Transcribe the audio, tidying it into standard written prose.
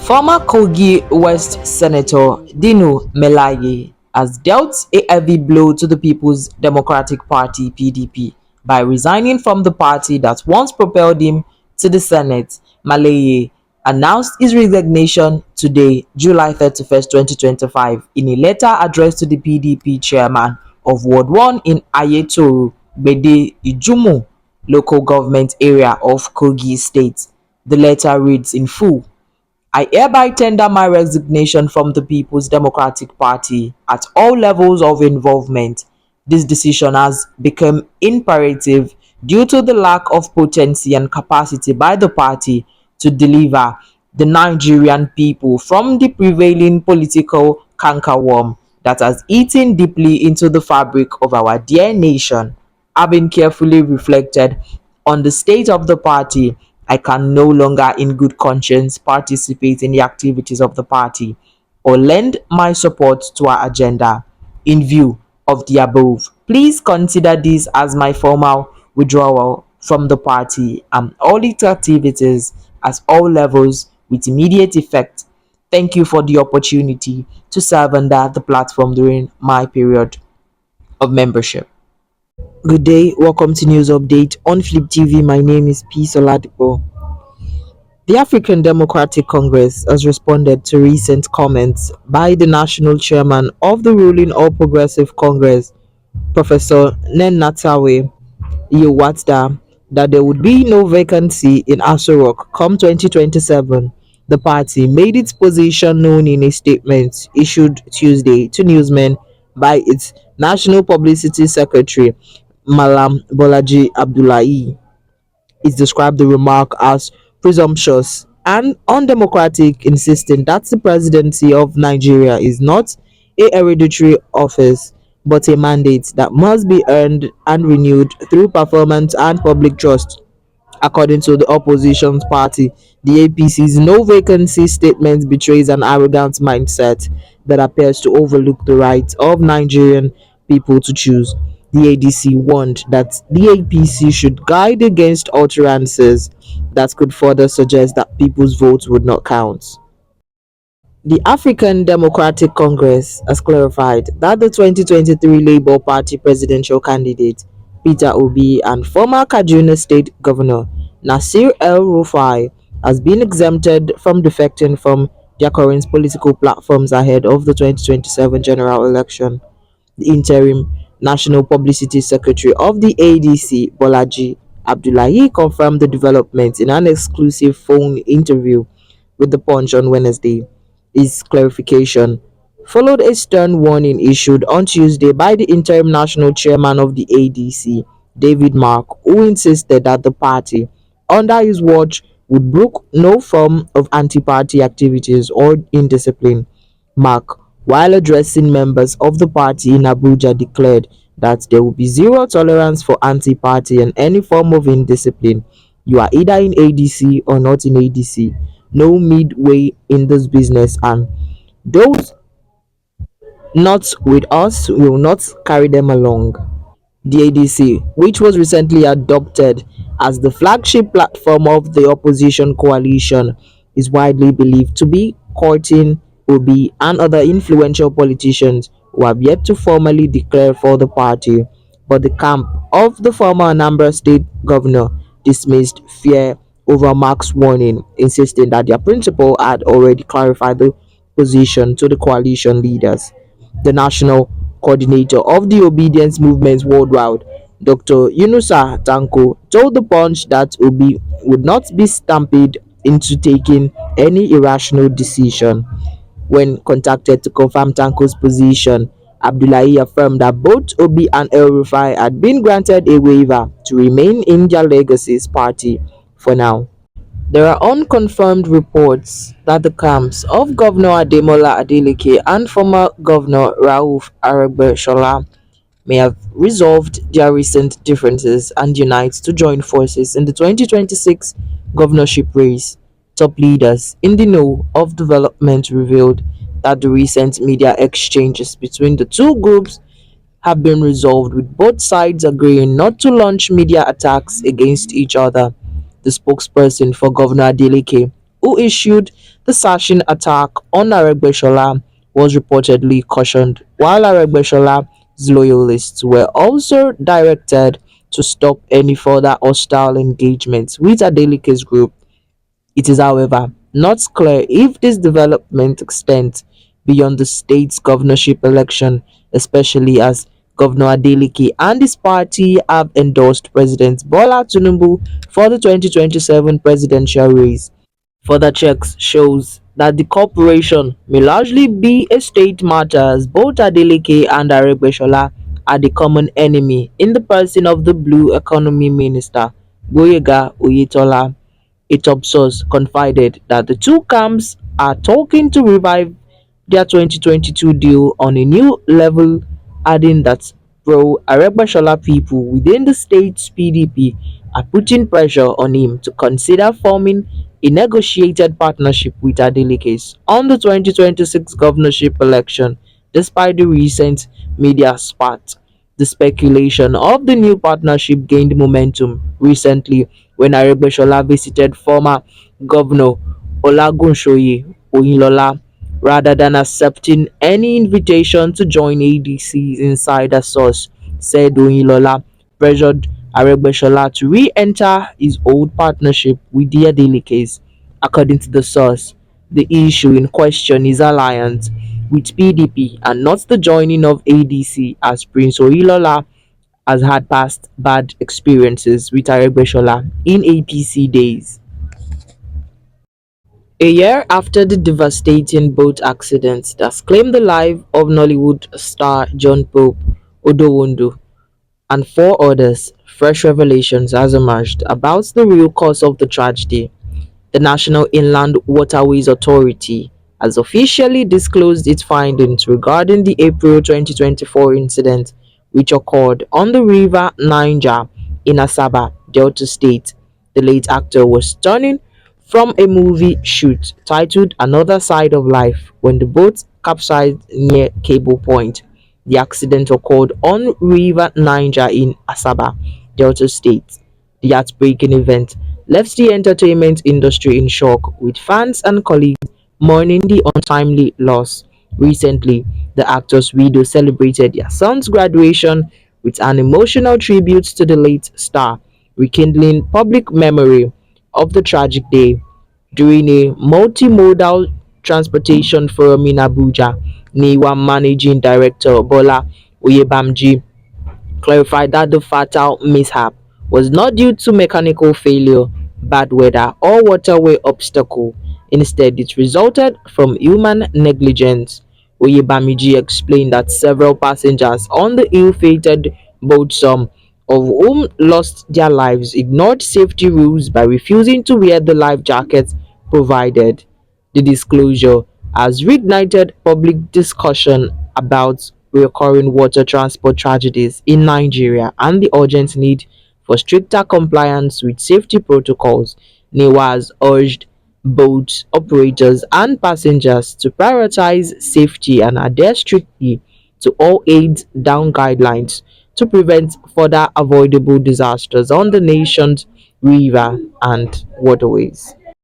Former Kogi West Senator Dino Melaye has dealt a heavy blow to the People's Democratic Party (PDP) by resigning from the party that once propelled him to the Senate. Melaye announced his resignation today, July 31st, 2025, in a letter addressed to the PDP chairman of Ward 1 in Ayetoro, Gbede Ijumu local government area of Kogi State. The letter reads in full: I hereby tender my resignation from the People's Democratic Party at all levels of involvement. This decision has become imperative due to the lack of potency and capacity by the party to deliver the Nigerian people from the prevailing political cankerworm that has eaten deeply into the fabric of our dear nation. Having carefully reflected on the state of the party, I can no longer in good conscience participate in the activities of the party or lend my support to our agenda. In view of the above, please consider this as my formal withdrawal from the party and all its activities at all levels with immediate effect. Thank you for the opportunity to serve under the platform during my period of membership. Good day, welcome to News Update on Flip TV. My name is P. Soladipo. The African Democratic Congress has responded to recent comments by the national chairman of the ruling All Progressive Congress, Professor Nnatawe Yowatda, that there would be no vacancy in Aso Rock come 2027. The party made its position known in a statement issued Tuesday to newsmen by its National Publicity Secretary, Malam Bolaji Abdullahi. It described the remark as presumptuous and undemocratic, insisting that the presidency of Nigeria is not a hereditary office but a mandate that must be earned and renewed through performance and public trust. According to the opposition party, the APC's no vacancy statement betrays an arrogant mindset that appears to overlook the right of Nigerian people to choose. The ADC warned that the APC should guide against utterances that could further suggest that people's votes would not count. The African Democratic Congress has clarified that the 2023 Labour Party presidential candidate Peter Obi and former Kaduna State Governor Nasir El-Rufai has been exempted from defecting from their current political platforms ahead of the 2027 general election. The interim National Publicity Secretary of the ADC, Bolaji Abdullahi, confirmed the development in an exclusive phone interview with The Punch on Wednesday. His clarification followed a stern warning issued on Tuesday by the interim national chairman of the ADC, David Mark, who insisted that the party, under his watch, would brook no form of anti party activities or indiscipline. Mark, while addressing members of the party in Abuja, declared that there will be zero tolerance for anti party and any form of indiscipline. You are either in ADC or not in ADC. No midway in this business, and those not with us will not carry them along. The ADC, which was recently adopted as the flagship platform of the opposition coalition, is widely believed to be courting Obi and other influential politicians who have yet to formally declare for the party. But the camp of the former Anambra State governor dismissed fear over Mark's warning, insisting that their principal had already clarified the position to the coalition leaders. The national coordinator of the obedience movement worldwide, Dr. Yunusa Tanko, told The Punch that Obi would not be stampeded into taking any irrational decision. When contacted to confirm Tanko's position, Abdullahi affirmed that both Obi and El Rufai had been granted a waiver to remain in their legacy's party for now. There are unconfirmed reports that the camps of Governor Ademola Adeleke and former Governor Rauf Aregbesola may have resolved their recent differences and unite to join forces in the 2026 governorship race. Top leaders in the know of development revealed that the recent media exchanges between the two groups have been resolved, with both sides agreeing not to launch media attacks against each other. The spokesperson for Governor Adeleke, who issued the sashing attack on Aregbesola, was reportedly cautioned, while Aregbesola's loyalists were also directed to stop any further hostile engagements with Adeliki's group. It is, however, not clear if this development extends beyond the state's governorship election, especially as Governor Adeleke and his party have endorsed President Bola Tinubu for the 2027 presidential race. Further checks shows that the corporation may largely be a state matter, as both Adeleke and Aregbesola are the common enemy in the person of the Blue Economy Minister Boyega Oyetola. A top source confided that the two camps are talking to revive their 2022 deal on a new level, adding that pro Aregbesola people within the state's PDP are putting pressure on him to consider forming a negotiated partnership with Adelekes on the 2026 governorship election, despite the recent media spat. The speculation of the new partnership gained momentum recently when Aregbesola visited former Governor Olagunshoye Oyinlola rather than accepting any invitation to join ADC's insider source, said Oyinlola pressured Aregbesola to re-enter his old partnership with the Adelekes. According to the source, the issue in question is alliance with PDP and not the joining of ADC, as Prince Oyinlola has had past bad experiences with Aregbesola in APC days. A year after the devastating boat accident that claimed the life of Nollywood star John Pope Odowondo and four others, fresh revelations has emerged about the real cause of the tragedy. The National Inland Waterways Authority has officially disclosed its findings regarding the April 2024 incident which occurred on the River Niger in Asaba, Delta State. The late actor was turning from a movie shoot titled Another Side of Life when the boat capsized near Cable Point. The accident occurred on River Niger in Asaba, Delta State. The heartbreaking event left the entertainment industry in shock, with fans and colleagues mourning the untimely loss. Recently, the actor's widow celebrated their son's graduation with an emotional tribute to the late star, rekindling public memory of the tragic day. During a multimodal transportation forum in Abuja, NIWA Managing Director Bola Oyebamji clarified that the fatal mishap was not due to mechanical failure, bad weather, or waterway obstacle. Instead, it resulted from human negligence. Oyebamiji explained that several passengers on the ill-fated boat, some of whom lost their lives, ignored safety rules by refusing to wear the life jackets provided. The disclosure has reignited public discussion about recurring water transport tragedies in Nigeria and the urgent need for stricter compliance with safety protocols. NIWA has urged boat operators and passengers to prioritize safety and adhere strictly to all aids down guidelines to prevent further avoidable disasters on the nation's river and waterways.